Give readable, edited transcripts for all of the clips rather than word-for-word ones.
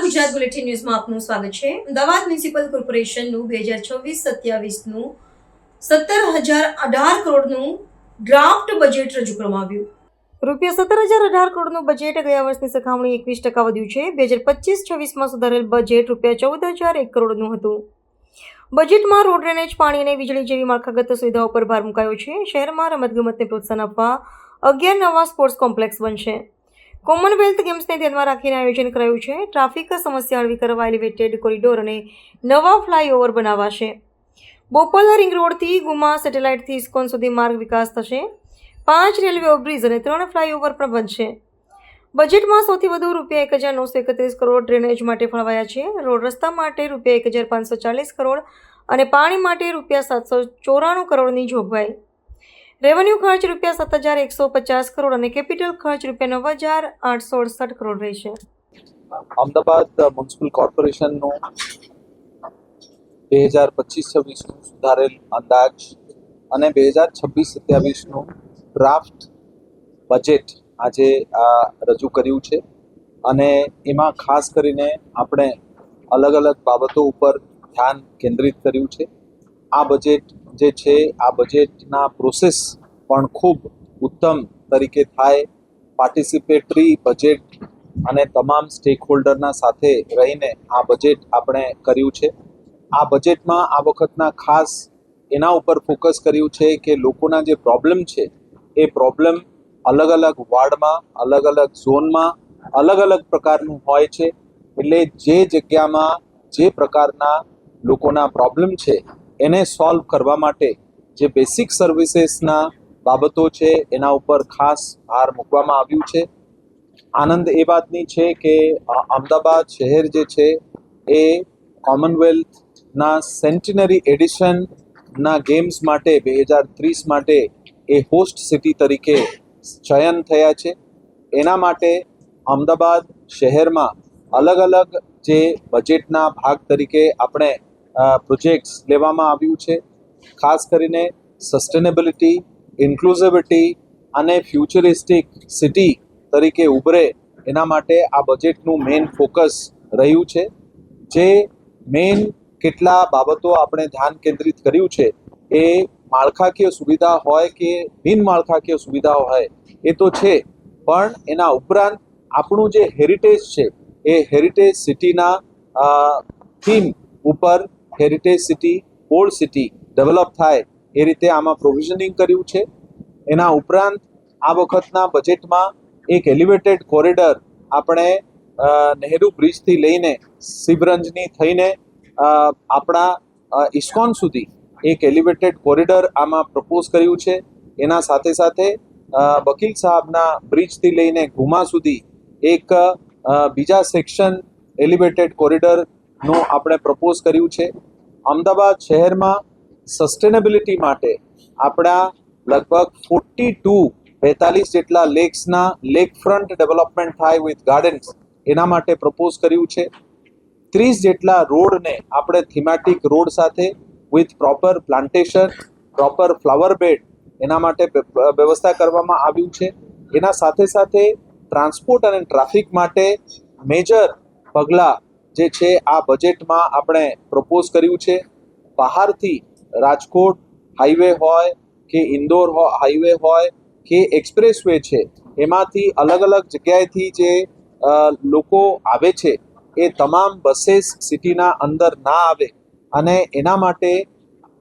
નમસ્કાર, ગુજરાત બુલેટિન ન્યૂઝમાં આપનું સ્વાગત છે। અમદાવાદ મ્યુનિસિપલ કોર્પોરેશનનું 2026-27નું 17,018 કરોડનું ડ્રાફ્ટ બજેટ રજૂ કરવામાં આવ્યું। ₹17,018 કરોડનું બજેટ ગયા વર્ષની સરખામણી 21% વધ્યું છે। 2025-26માં સુધારેલ બજેટ ₹14,001 કરોડનું હતું। બજેટમાં રોડ, ડ્રેનેજ, પાણી અને વીજળી જેવી માળખાગત સુવિધાઓ પર ભાર મુકાયો છે। શહેરમાં રમતગમતને પ્રોત્સાહન આપવા 11 નવા સ્પોર્ટ્સ કોમ્પ્લેક્સ બનશે। કોમનવેલ્થ ગેમ્સને ધ્યાનમાં રાખીને આયોજન કરાયું છે। ટ્રાફિક સમસ્યા હળવી કરવા એલિવેટેડ કોરિડોર અને નવા ફ્લાયઓવર બનાવાશે। બોપલ રિંગ રોડથી ગુમા સેટેલાઇટથી ઇસ્કોન સુધી માર્ગ વિકાસ થશે। 5 રેલવે ઓવરબ્રિજ અને 3 ફ્લાયઓવર પણ બનશે। બજેટમાં સૌથી વધુ ₹1,931 કરોડ ડ્રેનેજ માટે ફાળવાયા છે। રોડ રસ્તા માટે ₹1,540 કરોડ અને પાણી માટે ₹794 કરોડની જોગવાઈ। રેવન્યુ ખર્ચ ₹7,150 કરોડ અને કેપિટલ ખર્ચ ₹9,868 કરોડ રહેશે। અમદાવાદ મ્યુનિસિપલ કોર્પોરેશનનું 2025-26નું સુધારેલ અંદાજ અને 2026-27નું ડ્રાફ્ટ બજેટ આજે રજૂ કર્યું છે અને એમાં ખાસ કરીને આપણે અલગ અલગ બાબતો ઉપર ધ્યાન કેન્દ્રિત કર્યું છે। આ બજેટ જે છે આ બજેટના પ્રોસેસ પણ ખૂબ ઉત્તમ તરીકે થાય, પાર્ટિસિપેટરી બજેટ અને તમામ સ્ટેક હોલ્ડરના સાથે રહીને આ બજેટ આપણે કર્યું છે। આ બજેટમાં આ વખતના ખાસ એના ઉપર ફોકસ કર્યું છે કે લોકોના જે પ્રોબ્લેમ છે એ પ્રોબ્લેમ અલગ અલગ વોર્ડમાં, અલગ અલગ ઝોનમાં અલગ અલગ પ્રકારનું હોય છે। એટલે જે જગ્યામાં જે પ્રકારના લોકોના પ્રોબ્લેમ છે એને સોલ્વ કરવા માટે જે બેસિક સર્વિસીસના બાબતો છે એના ઉપર ખાસ ભાર મૂકવામાં આવ્યું છે। આનંદ એ વાતની છે કે અમદાવાદ શહેર જે છે એ કોમનવેલ્થના સેન્ટિનરી એડિશનના ગેમ્સ માટે 2030 માટે એ હોસ્ટ સિટી તરીકે ચયન થયા છે। એના માટે અમદાવાદ શહેરમાં અલગ અલગ જે બજેટના ભાગ તરીકે આપણે પ્રોજેક્ટ્સ લેવામાં આવ્યું છે। ખાસ કરીને સસ્ટેનેબિલિટી, ઇન્ક્લુઝિવિટી અને ફ્યુચરિસ્ટિક સિટી તરીકે ઉભરે એના માટે આ બજેટનું મેઇન ફોકસ રહ્યું છે। જે મેઇન કેટલા બાબતો આપણે ધ્યાન કેન્દ્રિત કર્યું છે એ માળખાકીય સુવિધા હોય કે બિન માળખાકીય સુવિધાઓ હોય એ તો છે, પણ એના ઉપરાંત આપણું જે હેરિટેજ છે એ હેરિટેજ સિટીના થીમ ઉપર heritage city, old city develop થાય એ રીતે આમાં પ્રોવિઝનિંગ કર્યું છે। એના ઉપરાંત આ વખતના બજેટમાં એક એલિવેટેડ કોરિડોર આપણે નહેરુ બ્રિજથી લઈને શિવરંજની થઈને આપણા ઇસ્કોન સુધી એક એલિવેટેડ કોરિડોર આમાં પ્રપોઝ કર્યું છે। એના સાથે સાથે વકીલ સાહેબના બ્રિજથી લઈને ગુમા સુધી એક બીજા સેક્શન એલિવેટેડ કોરિડોરનું આપણે પ્રપોઝ કર્યું છે। અમદાવાદ શહેરમાં સસ્ટેનેબિલિટી માટે આપણા લગભગ 42 જેટલા લેક્સના લેક ફ્રન્ટ ડેવલપમેન્ટ થાય વિથ ગાર્ડન્સ એના માટે પ્રપોઝ કર્યું છે। 30 જેટલા રોડને આપણે થીમેટિક રોડ સાથે with proper plantation, proper flower bed એના માટે વ્યવસ્થા કરવામાં આવ્યું છે। એના સાથે સાથે ટ્રાન્સપોર્ટ અને ટ્રાફિક માટે મેજર પગલાં જે છે આ બજેટમાં આપણે પ્રપોઝ કર્યું છે। બહારથી રાજકોટ હાઈવે હોય કે ઇન્દોર હાઈવે હોય કે એક્સપ્રેસવે છે એમાંથી અલગ અલગ જગ્યાએથી જે લોકો આવે છે એ તમામ બसेस સિટીના અંદર ના આવે અને એના માટે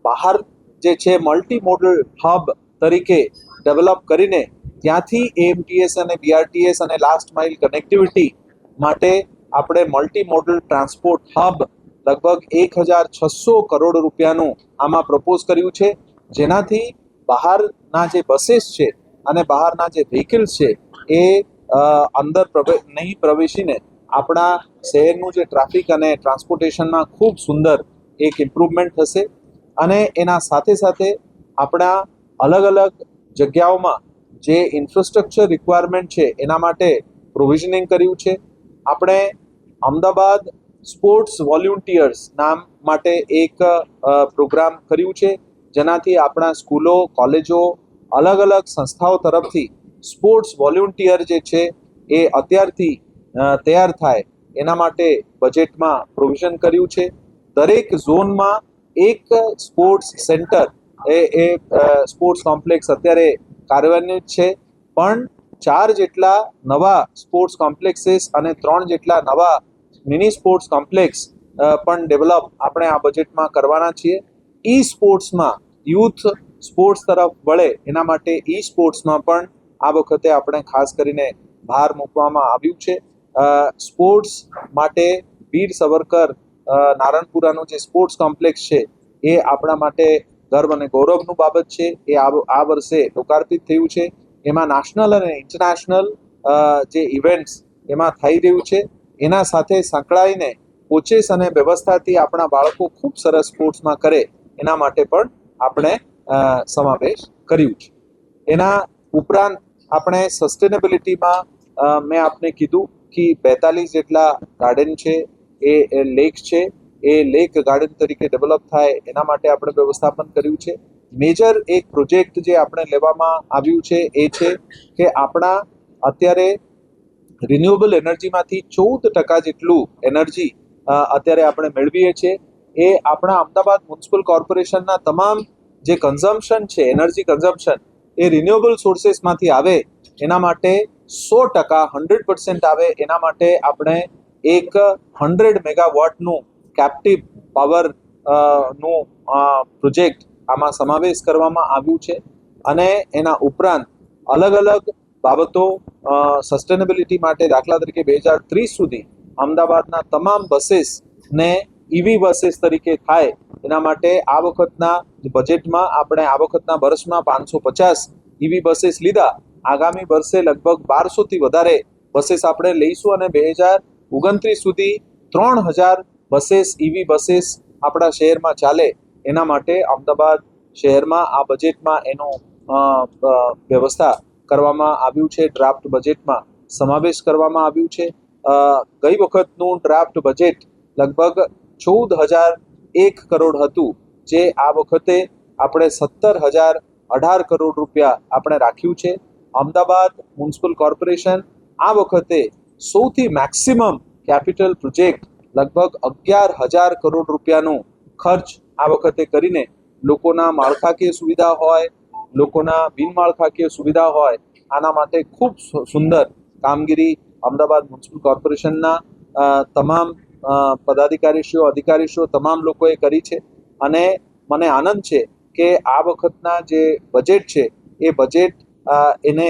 બહાર જે છે મલ્ટી મોડલ હબ તરીકે ડેવલપ કરીને ત્યાંથી એએમટીએસ અને બીઆરટીએસ અને લાસ્ટ માઇલ કનેક્ટિવિટી માટે આપણે મલ્ટી મોડલ ટ્રાન્સપોર્ટ હબ લગભગ 1,600 કરોડ રૂપિયાનું આમાં પ્રપોઝ કર્યું છે। જેનાથી બહારના જે બसेस છે અને બહારના જે વ્હીકલ્સ છે એ અંદર નહીં પ્રવેશીને આપણા શહેરનું જે ટ્રાફિક અને ટ્રાન્સપોર્ટેશનમાં ખૂબ સુંદર એક ઇમ્પ્રુવમેન્ટ થશે। અને એના સાથે સાથે આપણા અલગ અલગ જગ્યાઓમાં જે ઇન્ફ્રાસ્ટ્રક્ચર રિક્વાયરમેન્ટ છે એના માટે પ્રોવિઝનિંગ કર્યું છે। આપણે અમદાવાદ સ્પોર્ટ્સ વોલ્યુન્ટિયર્સ નામ માટે એક પ્રોગ્રામ કર્યું છે, જેનાથી આપણા સ્કૂલો, કોલેજો, અલગ અલગ સંસ્થાઓ તરફથી સ્પોર્ટ્સ વોલ્યુન્ટિયર જે છે એ અત્યારથી તૈયાર થાય એના માટે બજેટમાં પ્રોવિઝન કર્યું છે. દરેક ઝોનમાં એક સ્પોર્ટ્સ સેન્ટર એ સ્પોર્ટ્સ કોમ્પ્લેક્સ અત્યારે કાર્યાન્વિત છે, પણ 4 જેટલા નવા સ્પોર્ટ્સ કોમ્પ્લેક્સીસ અને 3 જેટલા નવા મિની સ્પોર્ટ્સ કોમ્પ્લેક્સ પણ ડેવલપ આપણે આ બજેટમાં કરવાના છીએ. ઈ સ્પોર્ટ્સમાં યુથ સ્પોર્ટ્સ તરફ વળે એના માટે ઈ સ્પોર્ટ્સમાં પણ આ વખતે આપણે ખાસ કરીને ભાર મૂકવામાં આવ્યું છે. સ્પોર્ટ્સ માટે વીર સાવરકર નારણપુરાનું જે સ્પોર્ટ્સ કોમ્પ્લેક્સ છે એ આપણા માટે ગર્વ અને ગૌરવનું બાબત છે. એ આ વર્ષે લોકાર્પિત થયું છે. એમાં નેશનલ અને ઇન્ટરનેશનલ જે ઇવેન્ટ્સ એમાં થઈ રહ્યું છે, એના સાથે સંકળાઈને કોચેસ અને વ્યવસ્થાથી આપણા બાળકો ખૂબ સરસ સ્પોર્ટ્સમાં કરે એના માટે પણ આપણે સમાવેશ કર્યું છે. એના ઉપરાંત આપણે સસ્ટેનેબિલિટીમાં મેં આપને કીધું કે 42 જેટલા ગાર્ડન છે, એ લેક છે, એ લેક ગાર્ડન તરીકે ડેવલપ થાય એના માટે આપણે વ્યવસ્થાપન કર્યું છે. મેજર એક પ્રોજેક્ટ જે આપણે લેવામાં આવ્યું છે એ છે કે આપણા અત્યારે રિન્યુએબલ એનર્જીમાંથી 14% જેટલું એનર્જી અત્યારે આપણે મેળવીએ છીએ. એ આપણા અમદાવાદ મ્યુનિસિપલ કોર્પોરેશનના તમામ જે કન્ઝમ્પશન છે, એનર્જી કન્ઝમ્પશન, એ રિન્યુએબલ સોર્સેસમાંથી આવે એના માટે 100% આવે એના માટે આપણે એક 100 મેગાવોટનું કેપ્ટિવ પાવર નું પ્રોજેક્ટ આમાં સમાવેશ કરવામાં આવ્યું છે. અને એના ઉપરાંત અલગ અલગ બાબતો સસ્ટેનેબિલિટી માટે, દાખલા તરીકે 2030 સુધી અમદાવાદના તમામ બસીસને ઈવી બસીસ તરીકે થાય એના માટે આ વખતના બજેટમાં આપણે આ વખતના વર્ષમાં 550 ઈવી બસીસ લીધા. આગામી વર્ષે લગભગ 1200થી વધારે બસીસ આપણે લઈશું અને 2029 સુધી 3000 બસીસ ઈવી બસીસ આપણા શહેરમાં ચાલે એના માટે અમદાવાદ શહેરમાં આ બજેટમાં એનો વ્યવસ્થા કરવામાં આવ્યું છે. ડ્રાફ્ટ બજેટમાં સમાવેશ કરવામાં આવ્યું છે. ગઈ વખતનું ડ્રાફ્ટ બજેટ લગભગ 14,001 કરોડ હતું, જે આ વખતે આપણે 17,018 કરોડ રૂપિયા આપણે રાખ્યું છે. અમદાવાદ મ્યુનિસિપલ કોર્પોરેશન આ વખતે સૌથી મેક્સિમમ કેપિટલ પ્રોજેક્ટ લગભગ 11,000 કરોડ રૂપિયાનું ખર્ચ આ વખતે કરીને લોકોના માળખાકીય સુવિધા હોય, લોકોના બિનમાળખાકીય સુવિધા હોય, આના માટે ખૂબ સુંદર કામગીરી અમદાવાદ મ્યુનિસિપલ કોર્પોરેશનના તમામ પદાધિકારીશ્રીઓ, અધિકારીશ્રીઓ તમામ લોકોએ કરી છે. અને મને આનંદ છે કે આ વખતના જે બજેટ છે એ બજેટ એને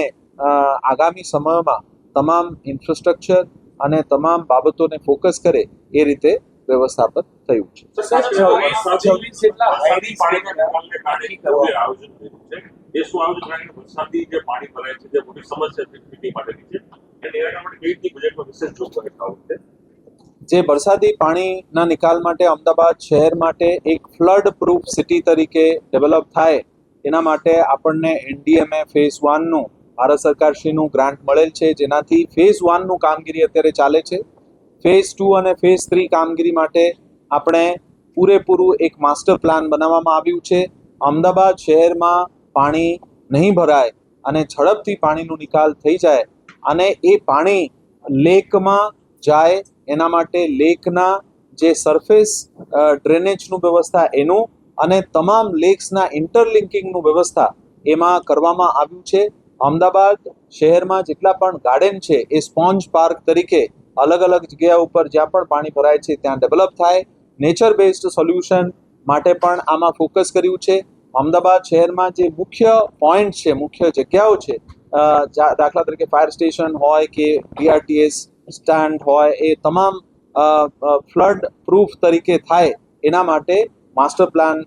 આગામી સમયમાં તમામ ઇન્ફ્રાસ્ટ્રક્ચર અને તમામ બાબતોને ફોકસ કરે એ રીતે વ્યવસ્થાપન થયું છે. વરસાદી જે પાણી ભરાય છે, જે મોટી સમસ્યા છે ખેતી માટેની છે, એને એના માટે કેવી રીતે બજેટમાં વિશેષ જોગવાઈ છે? જે વરસાદી પાણીના નિકાલ માટે અમદાવાદ શહેર માટે એક ફ્લડ પ્રૂફ સિટી તરીકે ડેવલપ થાય એના માટે આપણને NDMA ફેઝ 1નું ભારત સરકારશ્રીનું ગ્રાન્ટ મળેલ છે, જેનાથી ફેઝ 1નું કામગીરી અત્યારે ચાલે છે. ફેઝ 2 અને ફેઝ 3 કામગીરી માટે આપણે પૂરેપૂરું એક માસ્ટર પ્લાન બનાવવામાં આવ્યું છે. અમદાવાદ શહેરમાં પાણી નહીં ભરાય અને ઝડપથી પાણીનો નિકાલ થઈ જાય અને એ પાણી લેકમાં જાય એના માટે લેકના જે સરફેસ ડ્રેનેજનું વ્યવસ્થા એનું અને તમામ લેક્સના ઇન્ટરલિંકિંગનું વ્યવસ્થા એમાં કરવામાં આવ્યું છે. અમદાવાદ શહેરમાં જેટલા પણ ગાર્ડન છે એ સ્પોન્જ પાર્ક તરીકે અલગ અલગ જગ્યા ઉપર જ્યાં પણ પાણી ભરાય છે ત્યાં ડેવલપ થાય. નેચર બેઝડ સોલ્યુશન માટે પણ આમાં ફોકસ કર્યું છે. અમદાવાદ શહેરમાં જે મુખ્ય પોઈન્ટ છે, મુખ્ય જગ્યાઓ છે, દાખલા તરીકે ફાયર સ્ટેશન હોય કે BRTS સ્ટેન્ડ હોય, એ તમામ ફ્લડ પ્રૂફ તરીકે થાય એના માટે માસ્ટર પ્લાન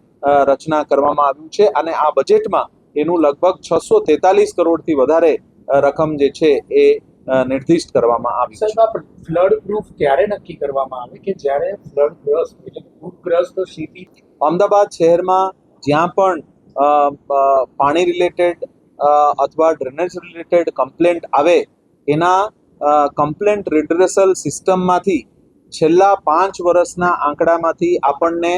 રચના કરવામાં આવ્યું છે. અને આ બજેટમાં એનું લગભગ 643 કરોડથી વધારે રકમ જે છે એ નિર્દિષ્ટ કરવામાં આવી છે. ફ્લડ પ્રૂફ ક્યારે નક્કી કરવામાં આવે કે જ્યારે ફ્લડગ્રસ્ત એટલે પૂરગ્રસ્ત સ્થિતિ અમદાવાદ શહેરમાં જ્યાં પણ પાણી રિલેટેડ અથવા ડ્રેનેજ રિલેટેડ કમ્પ્લેન્ટ આવે એના કમ્પ્લેન્ટ રિડ્રેસલ સિસ્ટમમાંથી છેલ્લા 5 વર્ષના આંકડામાંથી આપણને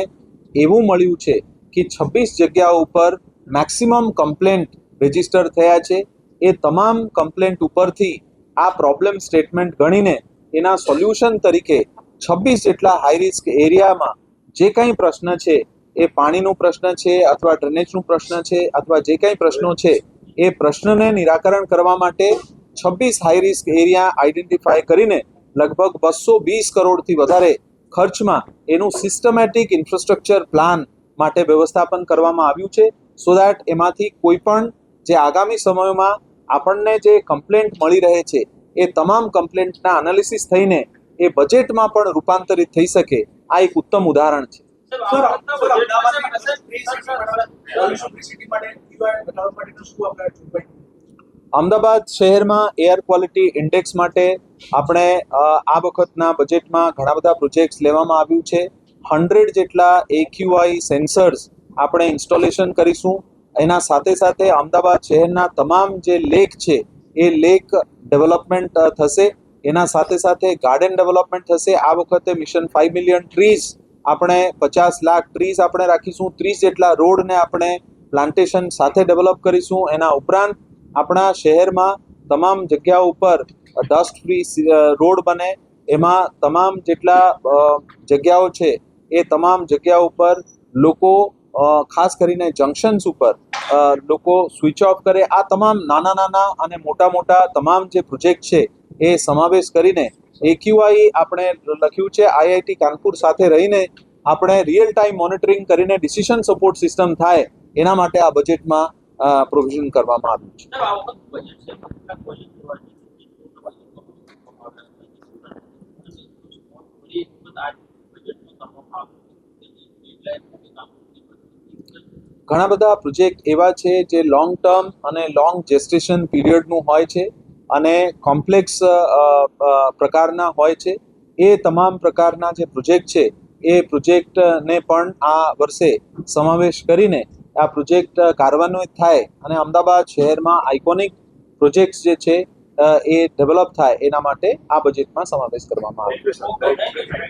એવું મળ્યું છે કે 26 જગ્યાઓ ઉપર મેક્સિમમ કમ્પ્લેન્ટ રજિસ્ટર થયા છે. એ તમામ કમ્પ્લેન્ટ ઉપરથી આ પ્રોબ્લેમ સ્ટેટમેન્ટ ગણીને એના સોલ્યુશન તરીકે 26 જેટલા હાઈ રિસ્ક એરિયામાં જે કંઈ પ્રશ્ન છે એ પાણીનો પ્રશ્ન છે અથવા ડ્રેનેજનો પ્રશ્ન છે અથવા જે કંઈ પ્રશ્નો છે એ પ્રશ્નને નિરાકરણ કરવા માટે 26 હાઈ રિસ્ક એરિયા આઈડેન્ટિફાય કરીને લગભગ 220 કરોડથી વધારે ખર્ચમાં એનું સિસ્ટમેટિક ઇન્ફ્રાસ્ટ્રક્ચર પ્લાન માટે વ્યવસ્થાપન કરવામાં આવ્યું છે સો દેટ એમાંથી કોઈ પણ જે આગામી સમયોમાં આપણને જે કમ્પ્લેન્ટ મળી રહે છે એ તમામ કમ્પ્લેન્ટના એનાલિસિસ થઈને એ બજેટમાં પણ રૂપાંતરિત થઈ શકે આ એક ઉત્તમ ઉદાહરણ છે. અમદાવાદ શહેરમાં એર ક્વોલિટી ઇન્ડેક્સ માટે આપણે આ વખતના બજેટમાં ઘણા બધા પ્રોજેક્ટ્સ લેવામાં આવ્યું છે. 100 જેટલા AQI સેન્સર્સ આપણે ઇન્સ્ટોલેશન કરીશું. એના સાથે સાથે અમદાવાદ શહેરના તમામ જે લેક છે એ લેક ડેવલપમેન્ટ થશે. એના સાથે સાથે ગાર્ડન ડેવલપમેન્ટ થશે. આ વખતે મિશન 5 મિલિયન ટ્રીઝ આપણે 50 લાખ ટ્રીઝ આપણે રાખીશું. 30 જેટલા રોડને આપણે પ્લાન્ટેશન સાથે ડેવલપ કરીશું. એના ઉપરાંત આપણા શહેરમાં તમામ જગ્યાઓ ઉપર ડસ્ટ ફ્રી રોડ બને. એમાં તમામ જેટલા જગ્યાઓ છે એ તમામ જગ્યાઓ ઉપર લોકો ખાસ કરીને જંકશન્સ ઉપર લોકો સ્વિચ ઓફ કરે. આ તમામ નાના અને મોટા તમામ જે પ્રોજેક્ટ છે એ સમાવેશ કરીને AQI આપણે લખ્યું છે. IIT કાનપુર સાથે રહીને આપણે રિયલ ટાઈમ મોનિટરિંગ કરીને ડિસિઝન સપોર્ટ સિસ્ટમ થાય એના માટે આ બજેટમાં પ્રોવિઝન કરવામાં આવ્યું છે. ઘણા બધા પ્રોજેક્ટ એવા છે જે લોંગ ટર્મ અને લોંગ જેસ્ટેશન પીરિયડનું હોય છે અને કોમ્પ્લેક્સ પ્રકારના હોય છે. એ તમામ પ્રકારના જે પ્રોજેક્ટ છે એ પ્રોજેક્ટને પણ આ વર્ષે સમાવેશ કરીને આ પ્રોજેક્ટ કાર્યાન્વિત થાય અને અમદાવાદ શહેરમાં આઇકોનિક પ્રોજેક્ટ્સ જે છે એ ડેવલપ થાય એના માટે આ બજેટમાં સમાવેશ કરવામાં આવ્યો છે.